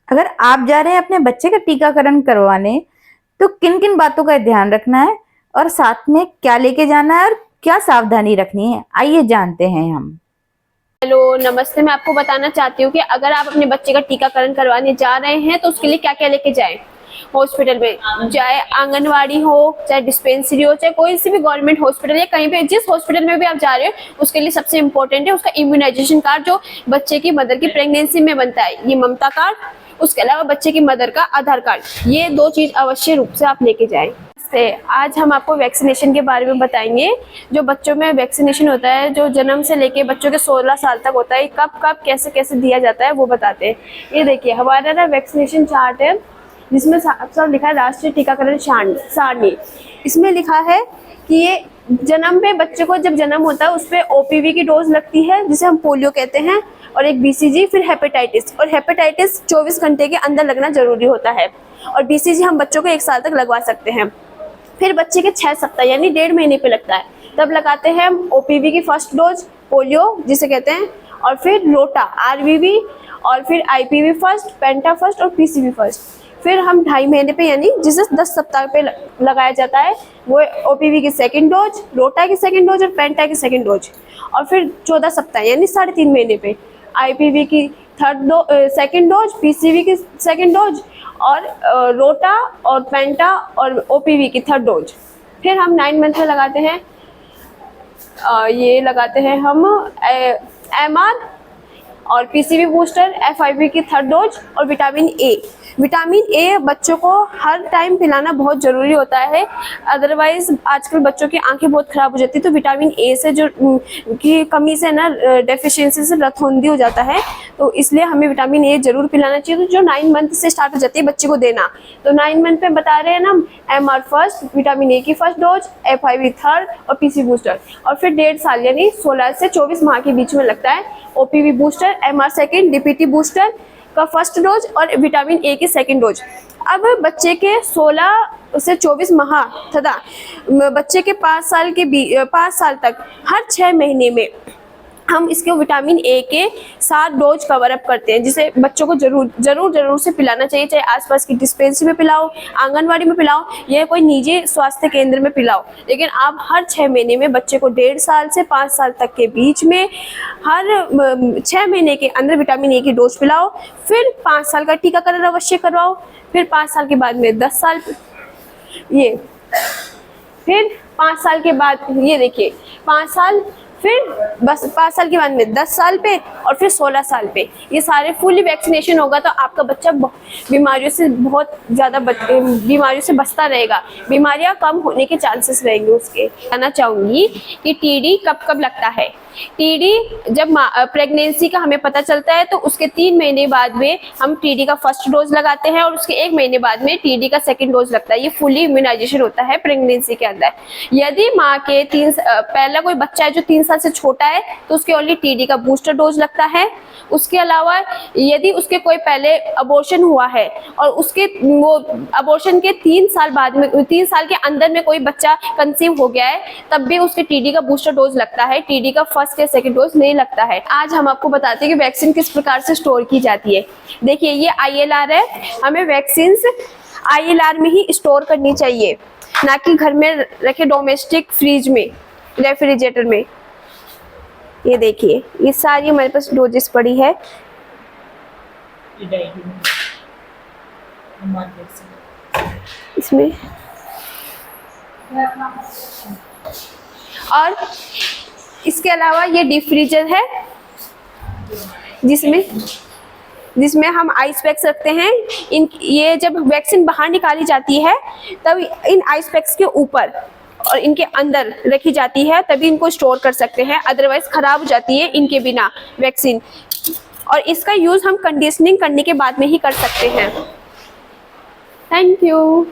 अगर आप जा रहे हैं अपने बच्चे का टीकाकरण करवाने, तो किन किन बातों का ध्यान रखना है और साथ में क्या लेके जाना है और क्या सावधानी रखनी है, आइए जानते हैं हम। हेलो नमस्ते। मैं आपको बताना चाहती हूँ कि अगर आप अपने बच्चे का टीकाकरण करवाने जा रहे हैं तो उसके लिए क्या क्या लेके जाएं। हॉस्पिटल में, चाहे आंगनवाड़ी हो, चाहे डिस्पेंसरी हो, चाहे कोई सी भी गवर्नमेंट हॉस्पिटल या कहीं पे जिस हॉस्पिटल में भी आप जा रहे हो, उसके लिए सबसे इम्पोर्टेंट है उसका इम्यूनाइजेशन कार्ड, जो बच्चे की मदर की प्रेगनेंसी में बनता है, ये ममता कार्ड। उसके अलावा बच्चे की मदर का आधार कार्ड, ये 2 चीज अवश्य रूप से आप लेके जाएं। आज हम आपको वैक्सीनेशन के बारे में बताएंगे। जो बच्चों में वैक्सीनेशन होता है, जो जन्म से लेके बच्चों के 16 साल तक होता है, कब कब कैसे कैसे दिया जाता है वो बताते हैं। ये देखिए हमारा ना वैक्सीनेशन चार्ट है, जिसमें साफ लिखा है राष्ट्रीय टीकाकरण सारणी। इसमें लिखा है कि ये जन्म पे बच्चे को जब जन्म होता है उस पर OPV की डोज लगती है, जिसे हम पोलियो कहते हैं, और एक BCG, फिर हेपेटाइटिस। और हेपेटाइटिस 24 घंटे के अंदर लगना जरूरी होता है, और BCG हम बच्चों को 1 साल तक लगवा सकते हैं। फिर बच्चे के 6 सप्ताह यानी 1.5 महीने पे लगता है, तब लगाते हैं हम OPV की फर्स्ट डोज, पोलियो जिसे कहते हैं, और फिर रोटा RVV, और फिर IPV फर्स्ट, पेंटा फर्स्ट और PCV फर्स्ट। फिर हम 2.5 महीने पे यानी जिसे 10 सप्ताह पे लगाया जाता है वो OPV की सेकंड डोज, रोटा की सेकंड डोज और पेंटा की सेकंड डोज। और फिर 14 सप्ताह यानी 3.5 महीने पे IPV की सेकंड डोज, PCV की सेकंड डोज, और रोटा और पेंटा और OPV की 3rd डोज। फिर हम 9 मंथ में लगाते हैं ये लगाते हैं हम MR और PCV बूस्टर, FIV की 3rd डोज, और विटामिन A। विटामिन A बच्चों को हर टाइम पिलाना बहुत ज़रूरी होता है, अदरवाइज आजकल बच्चों की आंखें बहुत ख़राब हो जाती है। तो विटामिन A से जो की कमी से ना, डेफिशिएंसी से रतौंधी हो जाता है, तो इसलिए हमें विटामिन A जरूर पिलाना चाहिए। तो जो 9 मंथ से स्टार्ट हो जाती है बच्चे को देना, तो 9 मंथ पे बता रहे हैं ना, MR फर्स्ट, विटामिन A की फर्स्ट डोज, FIV 3rd और PCV बूस्टर। और फिर 1.5 साल यानी 16 से 24 माह के बीच में लगता है OPV booster, MR second, DPT booster का फर्स्ट डोज और विटामिन A की सेकंड डोज। अब बच्चे के 16 से 24 माह तथा बच्चे के 5 साल तक हर 6 महीने में हम इसके विटामिन A के 7 डोज कवर अप करते हैं, जिसे बच्चों को जरूर से पिलाना चाहिए। चाहे आसपास की डिस्पेंसरी में पिलाओ, आंगनवाड़ी में पिलाओ, या कोई निजी स्वास्थ्य केंद्र में पिलाओ, लेकिन आप हर 6 महीने में बच्चे को 1.5 साल से 5 साल तक के बीच में हर 6 महीने के अंदर विटामिन A की डोज पिलाओ। फिर 5 साल का टीकाकरण अवश्य करवाओ। फिर 5 साल के बाद में 10 साल, ये फिर 5 साल के बाद ये देखिए 5 साल, फिर बस 5 साल के बाद में 10 साल पे, और फिर 16 साल पे ये सारे फुली वैक्सीनेशन होगा, तो आपका बच्चा बीमारियों से बहुत ज़्यादा बीमारियों से बचता रहेगा, बीमारियां कम होने के चांसेस रहेंगे उसके। कहना चाहूँगी कि TD कब कब लगता है। TD जब प्रेगनेंसी का हमें पता चलता है, तो उसके 3 महीने बाद में हम TD का फर्स्ट डोज लगाते हैं, और उसके 1 महीने बाद में TD का सेकंड डोज लगता है। ये फुली इम्यूनाइजेशन होता है प्रेगनेंसी के अंदर। यदि माँ के पहला कोई बच्चा है जो 3 साल से छोटा है, तो उसके ओनली TD का बूस्टर डोज लगता है। उसके अलावा यदि उसके कोई पहले अबॉर्शन हुआ है और उसके वो अबॉर्शन के 3 साल बाद में, 3 साल के अंदर में कोई बच्चा कंसीव हो गया है, तब भी उसके TD का बूस्टर डोज लगता है। TD का फर्स्ट या सेकंड डोज नहीं लगता है। आज हम आपको बताते हैं कि वैक्सीन किस प्रकार से स्टोर की जाती है। देखिए ये ILR है, हमें वैक्सीन ILR में ही स्टोर करनी चाहिए, ना कि घर में रखे डोमेस्टिक फ्रिज में, रेफ्रिजरेटर में। ये देखिए ये सारी हमारे पास डोजेस पड़ी है। इसमें और इसके अलावा ये डीप फ्रीजर है, जिसमें हम आइस पैक्स रखते हैं। ये जब वैक्सीन बाहर निकाली जाती है, तब इन आइस पैक्स के ऊपर और इनके अंदर रखी जाती है, तभी इनको स्टोर कर सकते हैं, अदरवाइज खराब हो जाती है इनके बिना वैक्सीन। और इसका यूज हम कंडीशनिंग करने के बाद में ही कर सकते हैं। Thank you.